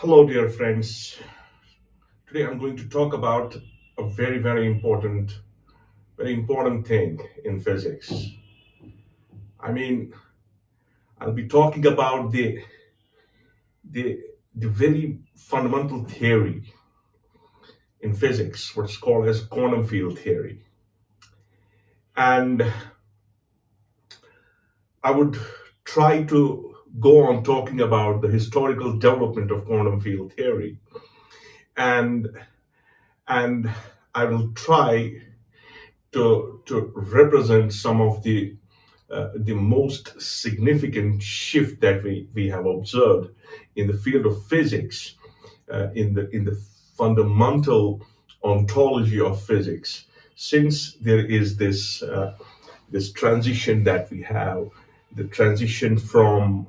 Hello, dear friends. Today I'm going to talk about a very important thing in physics. I mean, I'll be talking about the the very fundamental theory in physics, what's called as quantum field theory. And I would try to go on talking about the historical development of quantum field theory, and and I will try to represent some of the most significant shift that we have observed in the field of physics, in the fundamental ontology of physics, since there is this transition that we have, the transition from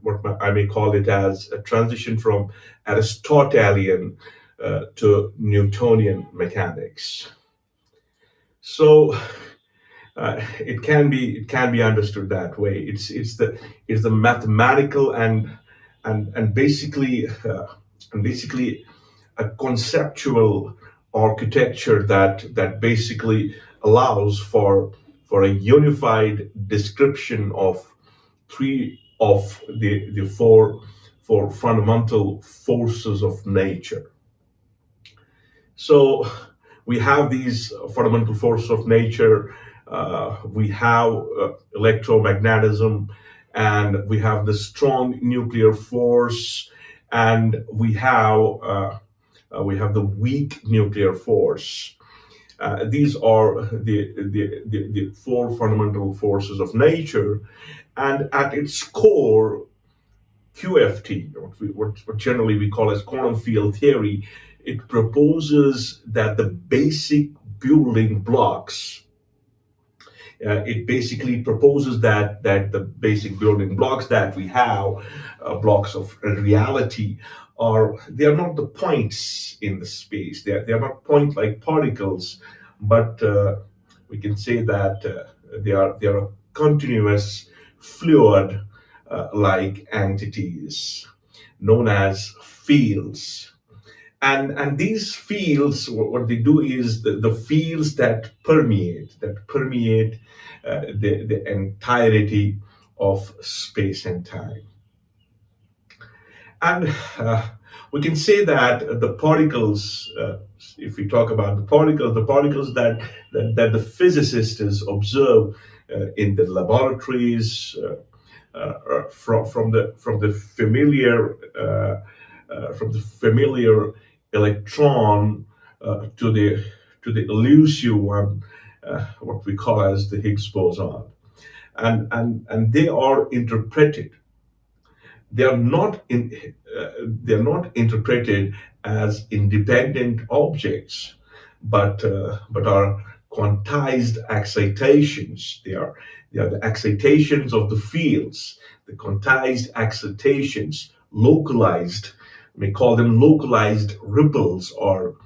what I may call it as a transition from Aristotelian to Newtonian mechanics. So it can be understood that way. It's the mathematical and basically a conceptual architecture that basically allows for a unified description of three of the four fundamental forces of nature. So we have these fundamental forces of nature. We have electromagnetism, and we have the strong nuclear force, and we have the weak nuclear force. These are the four fundamental forces of nature, and at its core, QFT, what generally we call as quantum field theory, it proposes that the basic building blocks. It basically proposes that the basic building blocks that we have, blocks of reality, they are not the points in the space. They are not point like particles, but we can say that they are continuous fluid like entities known as fields. And these fields, what they do is the fields that permeate the entirety of space and time. And we can say that the particles, if we talk about the particles that the physicists observe in the laboratories, from the familiar electron to the elusive one, what we call as the Higgs boson, and they are interpreted. They are not in. They are not interpreted as independent objects, but are quantized excitations. They are the excitations of the fields, the quantized excitations, localized. We may call them localized ripples or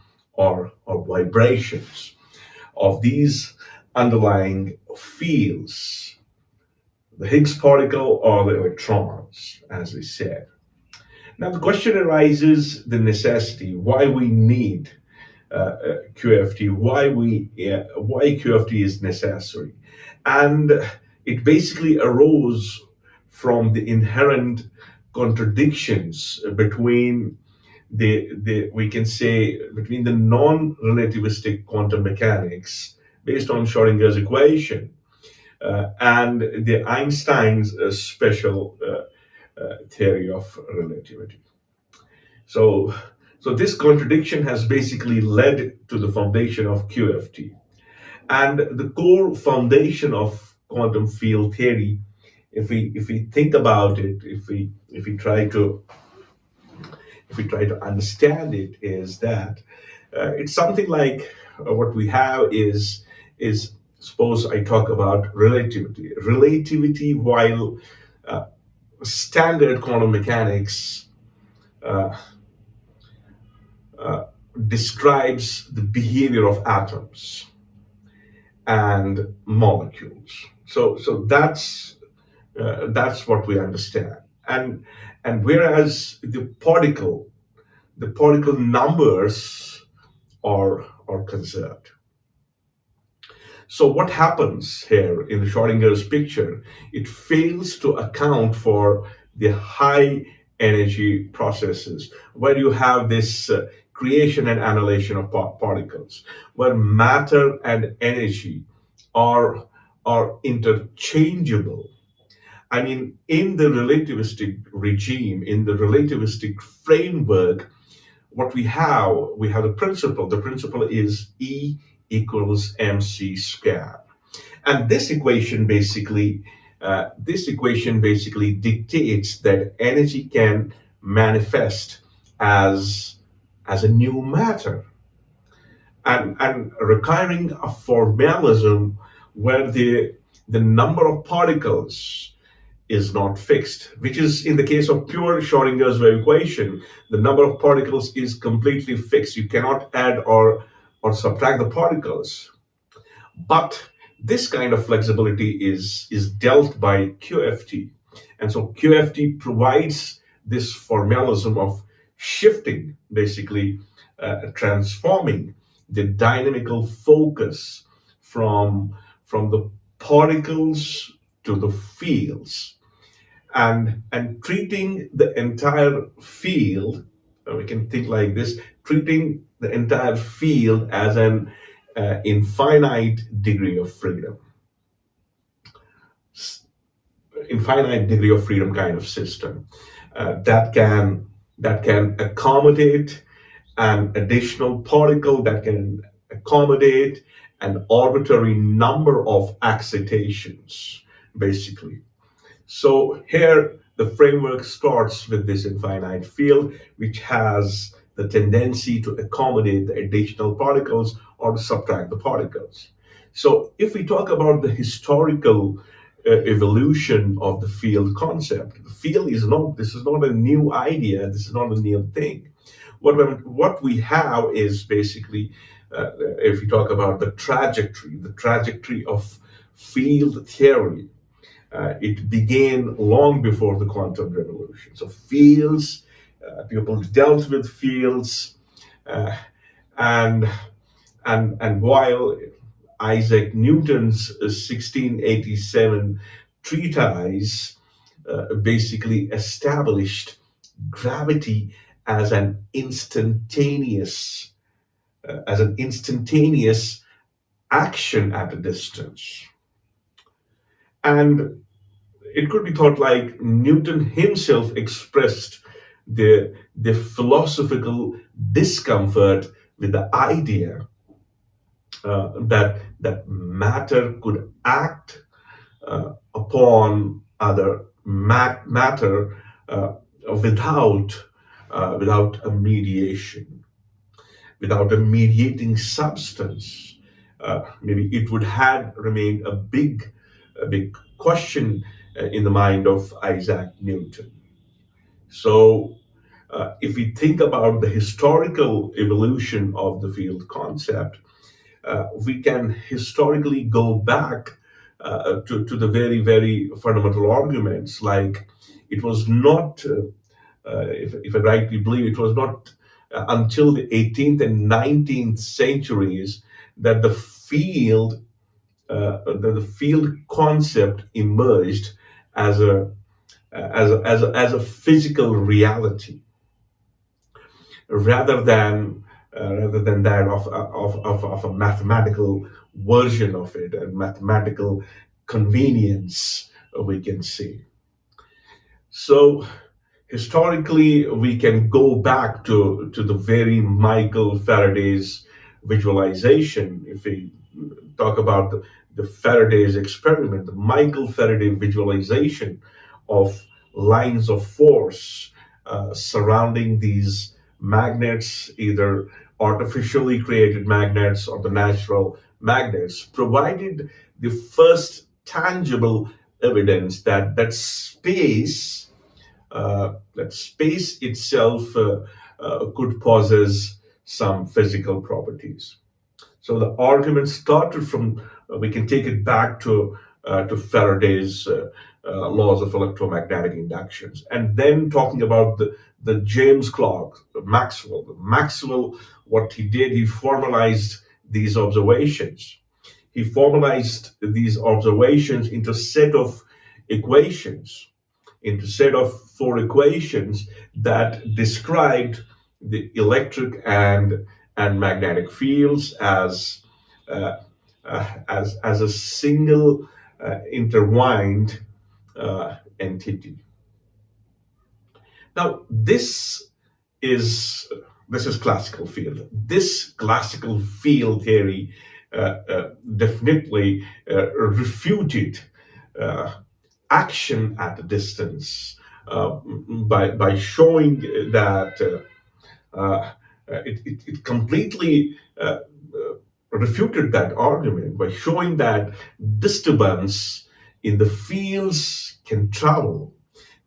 vibrations of these underlying fields, the Higgs particle or the electrons, as we said. Now, the question arises the necessity why we need QFT, why QFT is necessary, and it basically arose from the inherent contradictions between the we can say between the non-relativistic quantum mechanics based on Schrodinger's equation and the Einstein's special theory of relativity. So, so this contradiction has basically led to the foundation of QFT. And the core foundation of quantum field theory, if we think about it, if we try to understand it, is that it's something like what we have is suppose I talk about relativity. Relativity, while standard quantum mechanics uh, uh, describes the behavior of atoms and molecules. So that's what we understand. and and whereas the particle numbers are conserved. So what happens here in the Schrodinger's picture? It fails to account for the high energy processes where you have this creation and annihilation of particles, where matter and energy are are interchangeable. I mean, in the relativistic regime, in the relativistic framework, what we have the principle. The principle is E equals mc squared, and this equation basically dictates that energy can manifest as a new matter, and requiring a formalism where the number of particles is not fixed, which is in the case of pure Schrodinger's wave equation, the number of particles is completely fixed. You cannot add or subtract the particles. But this kind of flexibility is dealt by QFT. And so QFT provides this formalism of shifting, basically transforming the dynamical focus from the particles to the fields, and treating the entire field, we can think like this, treating the entire field as an infinite degree of freedom, infinite degree of freedom kind of system that can accommodate an additional particle, that can accommodate an arbitrary number of excitations, basically. So here the framework starts with this infinite field, which has the tendency to accommodate the additional particles or to subtract the particles. So if we talk about the historical evolution of the field concept, the field is not, this is not a new idea, this is not a new thing. What we have is basically, if we talk about the trajectory of field theory, it began long before the quantum revolution. So fields, people dealt with fields, uh, and and while Isaac Newton's 1687 treatise basically established gravity as as an instantaneous action at a distance, and it could be thought like Newton himself expressed the philosophical discomfort with the idea that matter could act upon other matter without without a mediation, without a mediating substance. Maybe it would have remained a big question in the mind of Isaac Newton. So, if we think about the historical evolution of the field concept, we can historically go back to the very, very fundamental arguments. Like, it was not, if I rightly believe, it was not until the 18th and 19th centuries that the field concept emerged as as a physical reality, rather than rather than that of a mathematical version of it, a mathematical convenience, we can say. So historically, we can go back to the very Michael Faraday's visualization. If we talk about the Faraday's experiment, the Michael Faraday visualization of lines of force surrounding these magnets, either artificially created magnets or the natural magnets, provided the first tangible evidence that space itself could possess some physical properties. So the argument started from, we can take it back to Faraday's laws of electromagnetic inductions. And then talking about the James Clerk, Maxwell, what he did, he formalized these observations. He formalized these observations into set of equations, into set of four equations that described the electric and magnetic fields uh, as a single intertwined entity. Now, is this is classical field. This classical field theory definitely refuted uh, action at a distance by showing that it completely refuted that argument by showing that disturbance in the fields can travel.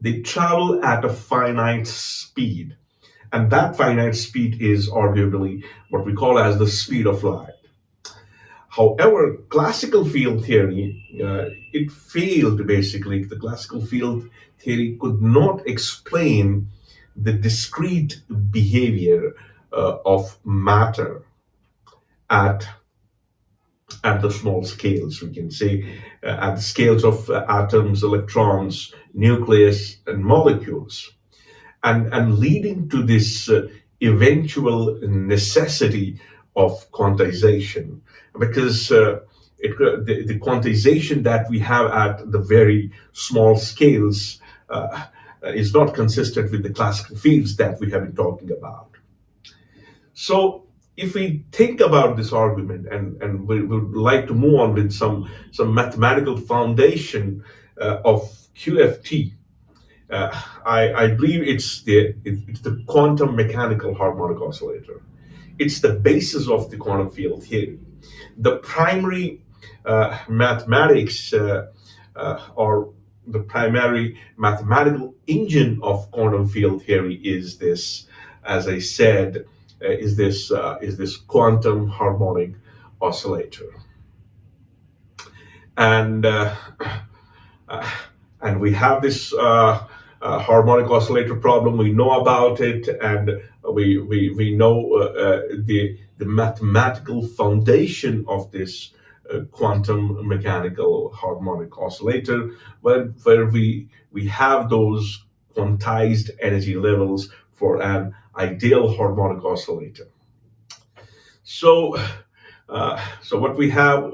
They travel at a finite speed, and that finite speed is arguably what we call as the speed of light. However, classical field theory, it failed basically. The classical field theory could not explain the discrete behavior of matter at at the small scales, we can say, at the scales of atoms, electrons, nucleus, and molecules, and leading to this eventual necessity of quantization, because the quantization that we have at the very small scales is not consistent with the classical fields that we have been talking about. So if we think about this argument, and we would like to move on with some mathematical foundation of QFT, I believe it's the quantum mechanical harmonic oscillator. It's the basis of the quantum field theory. The primary mathematics or the primary mathematical engine of quantum field theory is this, as I said, is this quantum harmonic oscillator, and uh, and we have this harmonic oscillator problem. We know about it, and we know the mathematical foundation of this quantum mechanical harmonic oscillator, where we have those quantized energy levels for an ideal harmonic oscillator. So, so what we have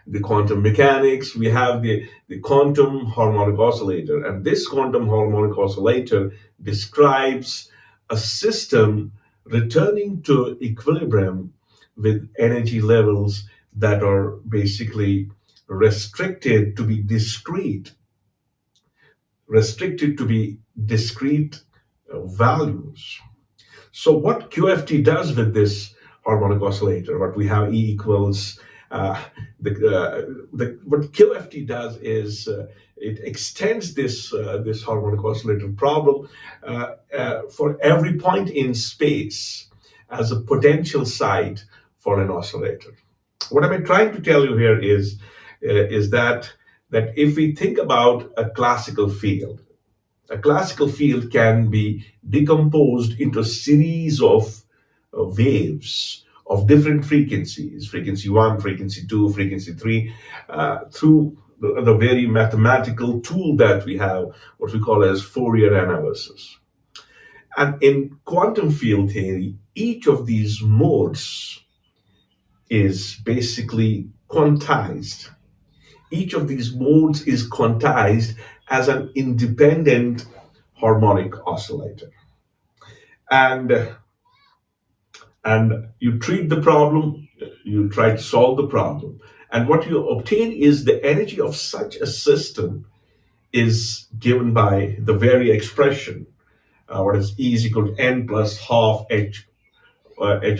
the quantum mechanics, we have the quantum harmonic oscillator, and this quantum harmonic oscillator describes a system returning to equilibrium with energy levels that are basically restricted to be discrete, restricted to be discrete values. So what QFT does with this harmonic oscillator, what we have E equals, what QFT does is it extends this harmonic oscillator problem for every point in space as a potential site for an oscillator. What I'm trying to tell you here is that if we think about a classical field can be decomposed into a series of waves of different frequencies, frequency 1, frequency 2, frequency 3, through the very mathematical tool that we have, what we call as Fourier analysis. And in quantum field theory, each of these modes is basically quantized. Each of these modes is quantized as an independent harmonic oscillator. And and you treat the problem, you try to solve the problem. And what you obtain is the energy of such a system is given by the very expression, what is E is equal to n plus half h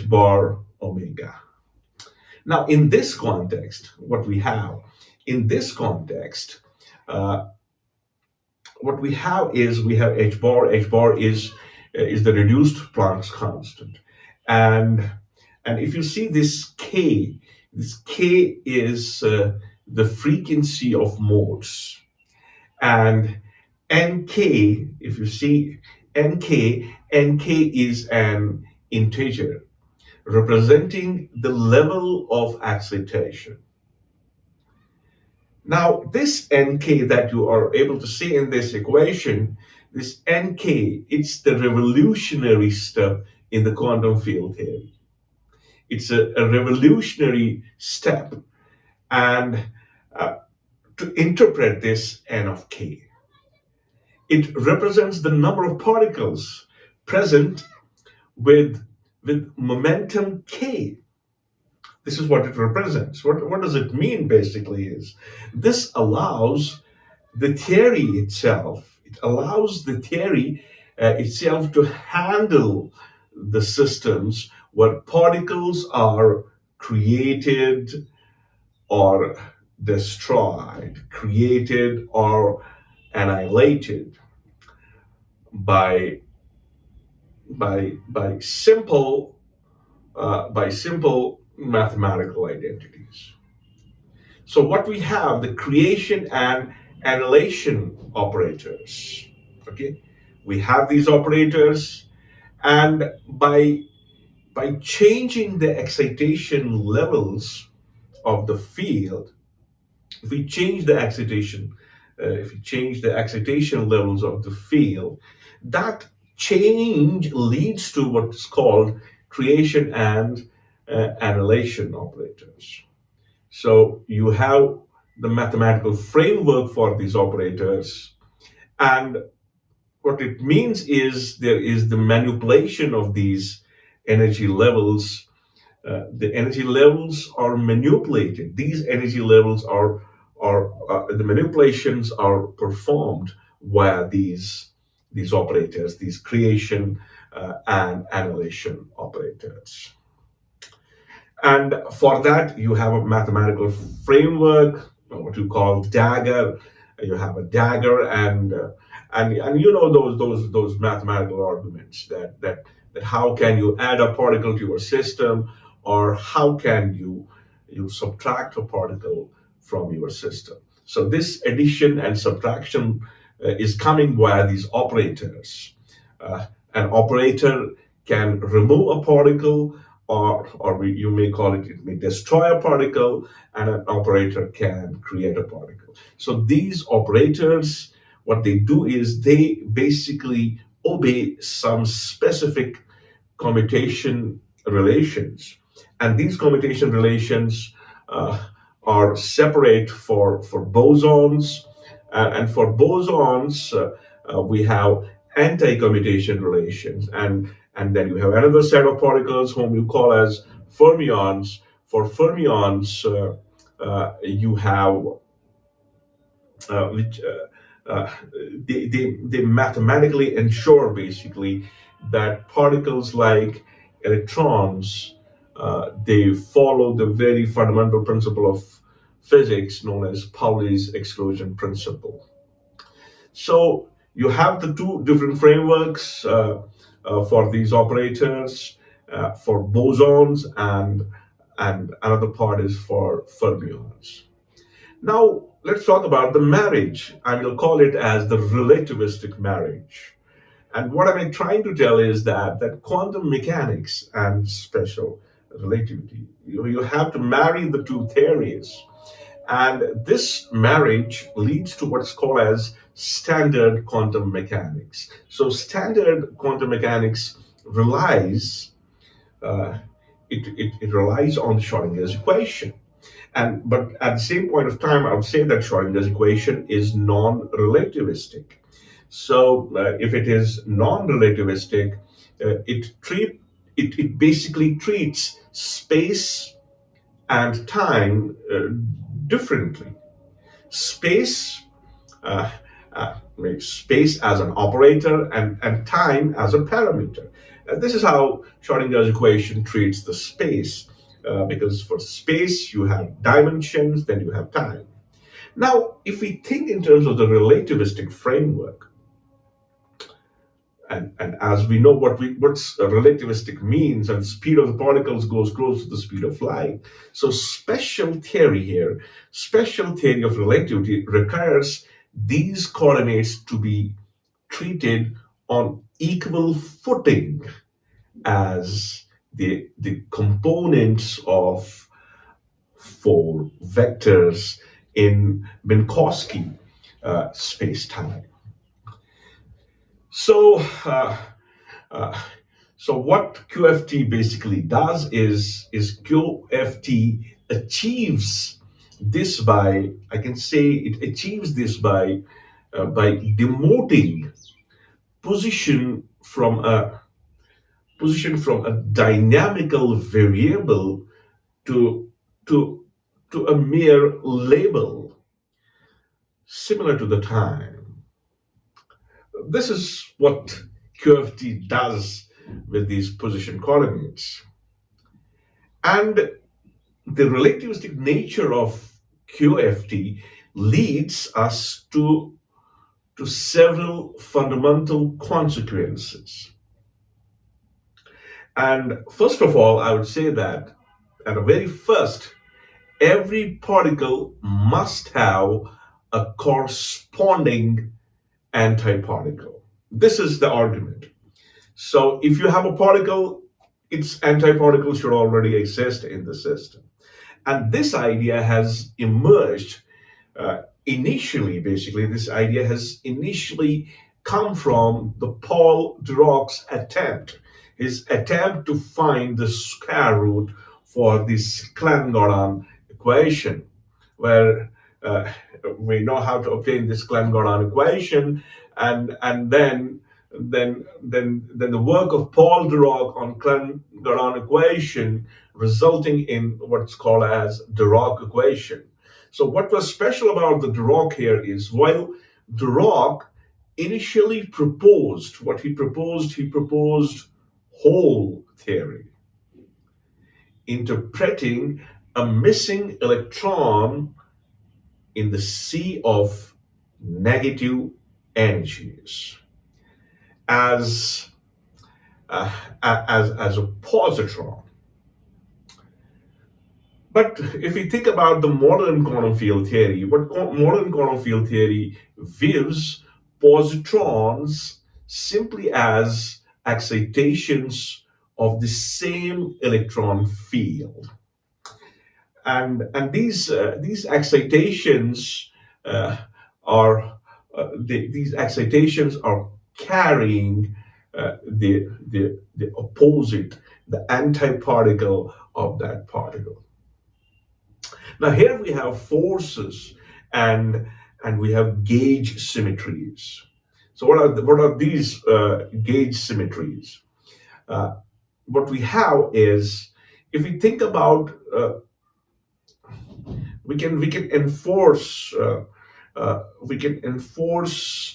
bar omega. Now, in this context, what we have in this context, uh, what we have is we have h bar. H bar is the reduced Planck's constant, and if you see this k is the frequency of modes, And nk, if you see nk is an integer representing the level of excitation. Now, this nk that you are able to see in this equation, this nk, it's the revolutionary step in the quantum field theory. It's a revolutionary step, and to interpret this n of k, it represents the number of particles present with momentum k. This is what it represents. What does it mean basically is this allows the theory itself, it allows the theory itself to handle the systems where particles are created or destroyed, created or annihilated by simple by simple mathematical identities. So what we have, the creation and annihilation operators. Okay, we have these operators, and by changing the excitation levels of the field, if we change the excitation, if we change the excitation levels of the field, that change leads to what's called creation and annihilation operators. So you have the mathematical framework for these operators, and what it means is there is the manipulation of these energy levels. The energy levels are manipulated. These energy levels are the manipulations are performed via these operators, these creation and annihilation operators. And for that, you have a mathematical framework, what you call dagger. You have a dagger, and you know those mathematical arguments that how can you add a particle to your system, or how can you subtract a particle from your system. So this addition and subtraction is coming via these operators. An operator can remove a particle, you may call it, it may destroy a particle, and an operator can create a particle. So these operators, what they do is they basically obey some specific commutation relations. And these commutation relations are separate for bosons. And for bosons, we have anti-commutation relations. And then you have another set of particles whom you call as fermions. For fermions, you have which they mathematically ensure basically that particles like electrons, they follow the very fundamental principle of physics known as Pauli's exclusion principle. So you have the two different frameworks for these operators, for bosons, and another part is for fermions. Now let's talk about the marriage. I will call it as the relativistic marriage. And what I'm trying to tell is that quantum mechanics and special relativity, you have to marry the two theories. And this marriage leads to what's called as standard quantum mechanics. So standard quantum mechanics relies uh, it relies on Schrodinger's equation. But at the same point of time, I would say that Schrodinger's equation is non-relativistic. So if it is non-relativistic, it basically treats space and time differently. Space uh, makes space as an operator, and time as a parameter. This is how Schrodinger's equation treats the space, because for space you have dimensions, then you have time. Now, if we think in terms of the relativistic framework, and as we know what's relativistic means, and the speed of the particles goes close to the speed of light. So special theory of relativity requires these coordinates to be treated on equal footing as the components of four vectors in Minkowski space-time. So, uh, so what QFT basically does is QFT achieves this by, I can say it achieves this by demoting position from a dynamical variable to to to a mere label similar to the time. This is what QFT does with these position coordinates. And the relativistic nature of QFT leads us to several fundamental consequences. And first of all, I would say that at the very first, every particle must have a corresponding antiparticle. This is the argument. So if you have a particle, its antiparticle should already exist in the system. And this idea has emerged initially, basically, this idea has initially come from the Paul Dirac's attempt, his attempt to find the square root for this Klein-Gordon equation, where we know how to obtain this Klein-Gordon equation, and then the work of Paul Dirac on Klein-Gordon equation resulting in what's called as Dirac equation. So what was special about the Dirac here is while Dirac initially proposed what he proposed Hall theory, interpreting a missing electron in the sea of negative energies as as a positron. But if we think about the modern quantum field theory, what modern quantum field theory views positrons simply as excitations of the same electron field, and these excitations are these excitations are carrying the opposite, the antiparticle of that particle. Now here we have forces and we have gauge symmetries. So what are these gauge symmetries? What we have is, if we think about, we can enforce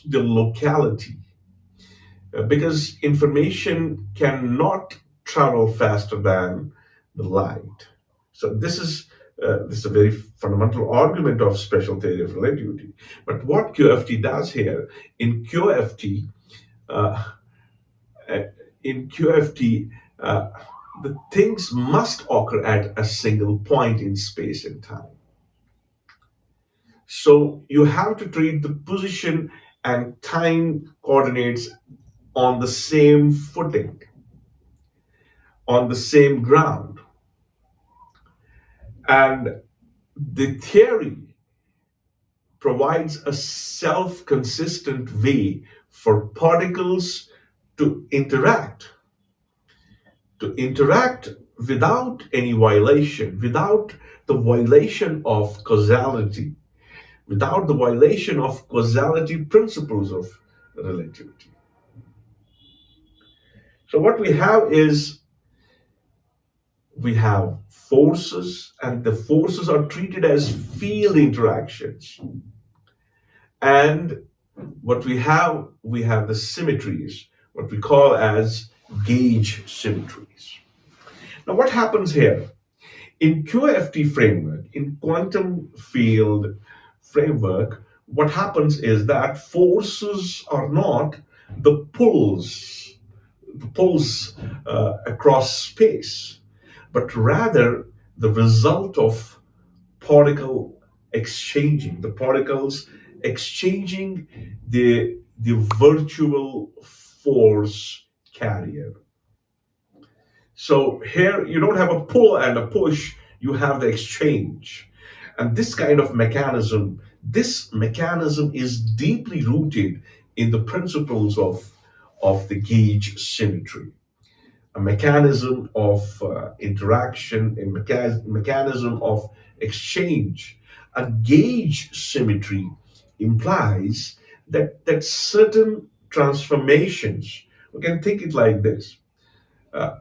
the locality because information cannot travel faster than the light. So this is a very fundamental argument of special theory of relativity. But what QFT does here in QFT, uh, uh, in QFT, the things must occur at a single point in space and time. So you have to treat the position and time coordinates on the same footing, on the same ground. And the theory provides a self-consistent way for particles to interact without any violation, without the violation of causality, without the violation of causality principles of relativity. So what we have is we have forces, and the forces are treated as field interactions. And what we have the symmetries, what we call as gauge symmetries. Now, what happens here? In QFT framework, in quantum field framework, what happens is that forces are not the pulls across space, but rather the result of particle exchanging, the particles exchanging the virtual force carrier. So here you don't have a pull and a push, you have the exchange. And this mechanism is deeply rooted in the principles of the gauge symmetry, a mechanism of interaction, a mechanism of exchange. A gauge symmetry implies that certain transformations, we can think it like this. Uh,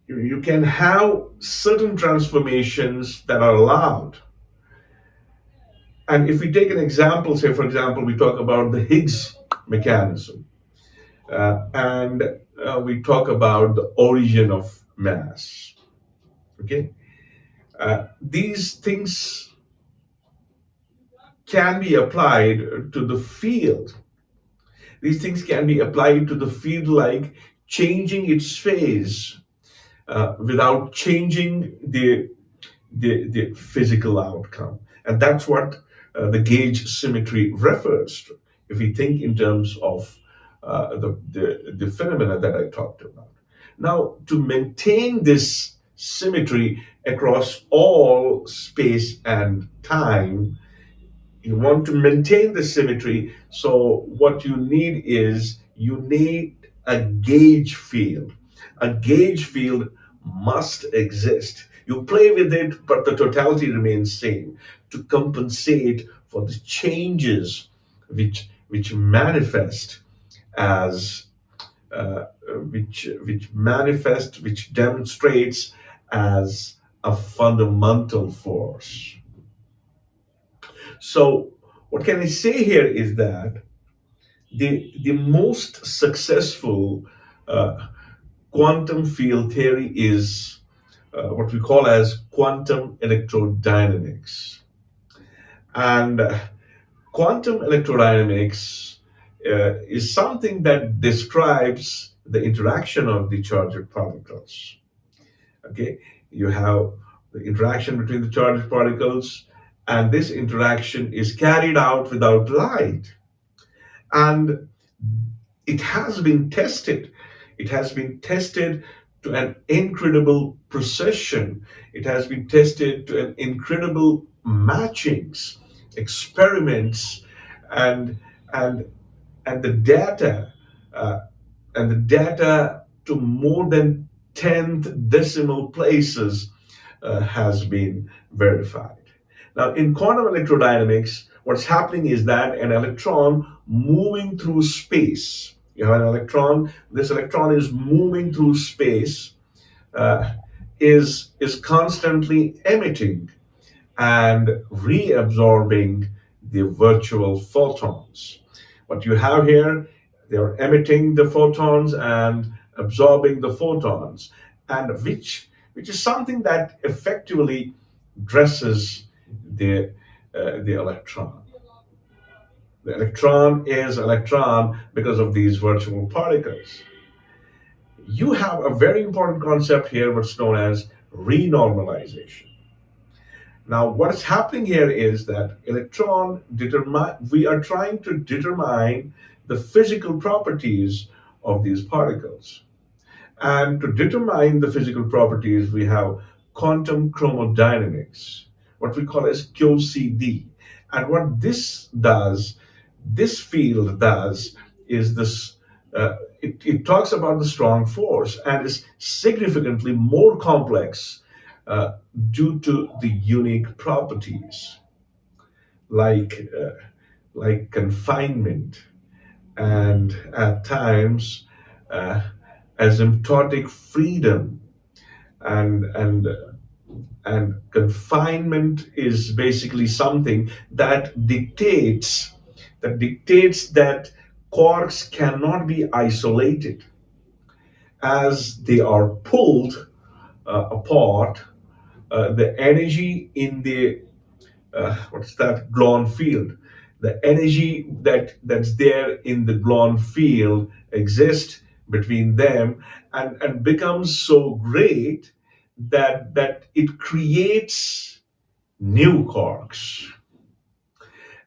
you can have certain transformations that are allowed. And if we take an example, say, for example, we talk about the Higgs mechanism, and we talk about the origin of mass. Okay, these things can be applied to the field. These things can be applied to the field, like changing its phase without changing the physical outcome. And that's what the gauge symmetry refers to, if we think in terms of the phenomena that I talked about. Now, to maintain this symmetry across all space and time, you want to maintain the symmetry. So what you need a gauge field. A gauge field must exist. You play with it, but the totality remains same to compensate for the changes which manifest as which demonstrates as a fundamental force. So, what can I say here is that the most successful uh, quantum field theory is what we call as quantum electrodynamics. And quantum electrodynamics is something that describes the interaction of the charged particles. Okay, you have the interaction between the charged particles, and this interaction is carried out without light. And it has been tested. It has been tested to an incredible precision. It has been tested to an incredible matchings, experiments, and and and the data uh, and the data to more than 10th decimal places has been verified. Now, in quantum electrodynamics, what's happening is that an electron moving through space, you have an electron, this electron is moving through space, uh, is constantly emitting and reabsorbing the virtual photons. What you have here, they are emitting the photons and absorbing the photons, and which is something that effectively dresses the the electron. The electron is electron because of these virtual particles. You have a very important concept here, what's known as renormalization. Now, what's happening here is that we are trying to determine the physical properties of these particles. And to determine the physical properties, we have quantum chromodynamics, what we call as QCD. And what this field does, is it talks about the strong force and is significantly more complex uh, due to the unique properties like uh, like confinement and at times uh, asymptotic freedom, and confinement is basically something that dictates that quarks cannot be isolated as they are pulled apart. The energy in the what's that gluon field, the energy that's there in the gluon field exists between them, and becomes so great that it creates new quarks.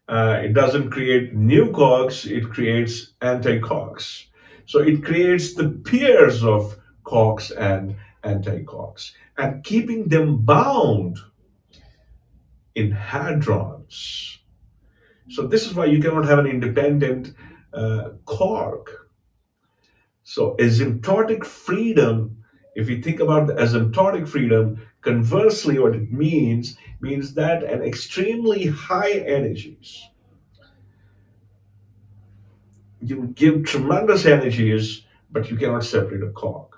It doesn't create new quarks, it creates anti-quarks. So it creates the pairs of quarks and anti-quarks, and keeping them bound in hadrons. So this is why you cannot have an independent quark. So asymptotic freedom, if you think about the asymptotic freedom, conversely, what it means that at extremely high energies, you give tremendous energies, but you cannot separate a quark.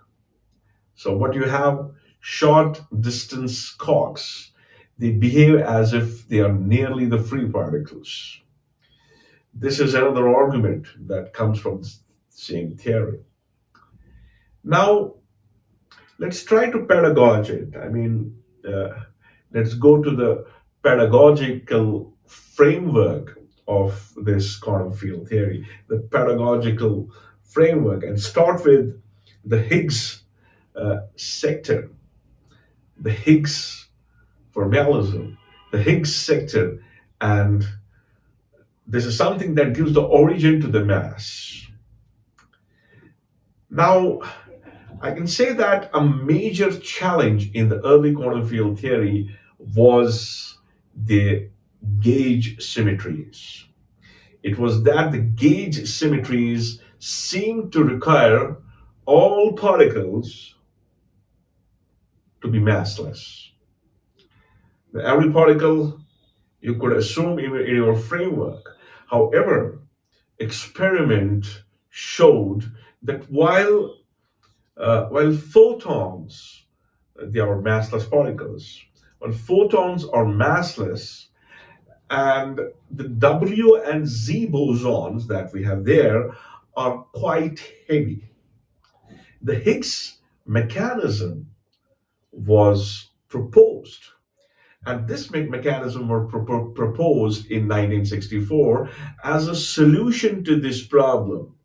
So what you have, short distance quarks, they behave as if they are nearly the free particles. This is another argument that comes from the same theory. Now, let's try to pedagogize it. Let's go to the pedagogical framework of this quantum field theory, the pedagogical framework, and start with the Higgs sector, the Higgs formalism, the Higgs sector, and this is something that gives the origin to the mass. Now, I can say that a major challenge in the early quantum field theory was the gauge symmetries. It was that the gauge symmetries seemed to require all particles to be massless. Every particle you could assume in your framework. However, experiment showed that while photons, they are massless particles, when photons are massless, and the W and Z bosons that we have there are quite heavy. The Higgs mechanism was proposed, and this mechanism was proposed in 1964 as a solution to this problem,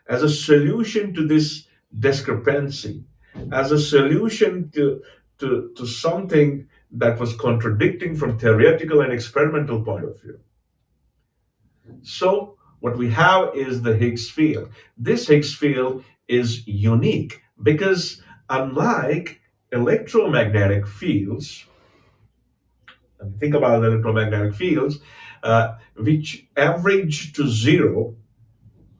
as a solution to this discrepancy, as a solution to something that was contradicting from theoretical and experimental point of view. So what we have is the Higgs field. This Higgs field is unique because unlike electromagnetic fields, and think about the electromagnetic fields, which average to zero,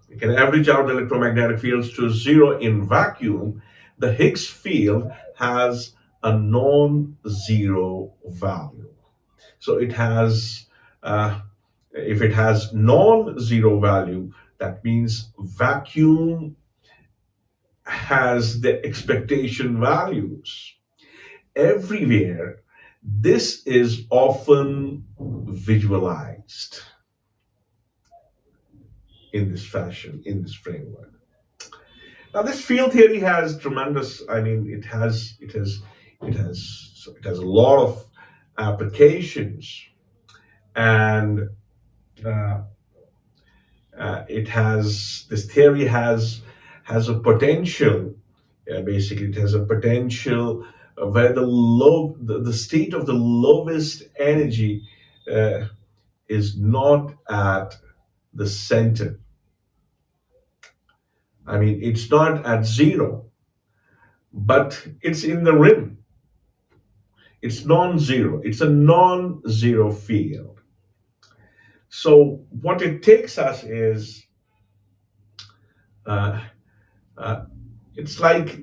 you can average out the electromagnetic fields to zero in vacuum. The Higgs field has a non-zero value. So it has, if it has non-zero value, that means vacuum has the expectation values. Everywhere, this is often visualized in this fashion, in this framework. Now, this field theory has tremendous. It has a lot of applications, and uh, it has this theory has a potential. Basically, it has a potential where the state of the lowest energy uh, is not at the center. It's not at zero, but it's in the rim. It's non-zero. It's a non-zero field. So what it takes us is, uh, uh, it's like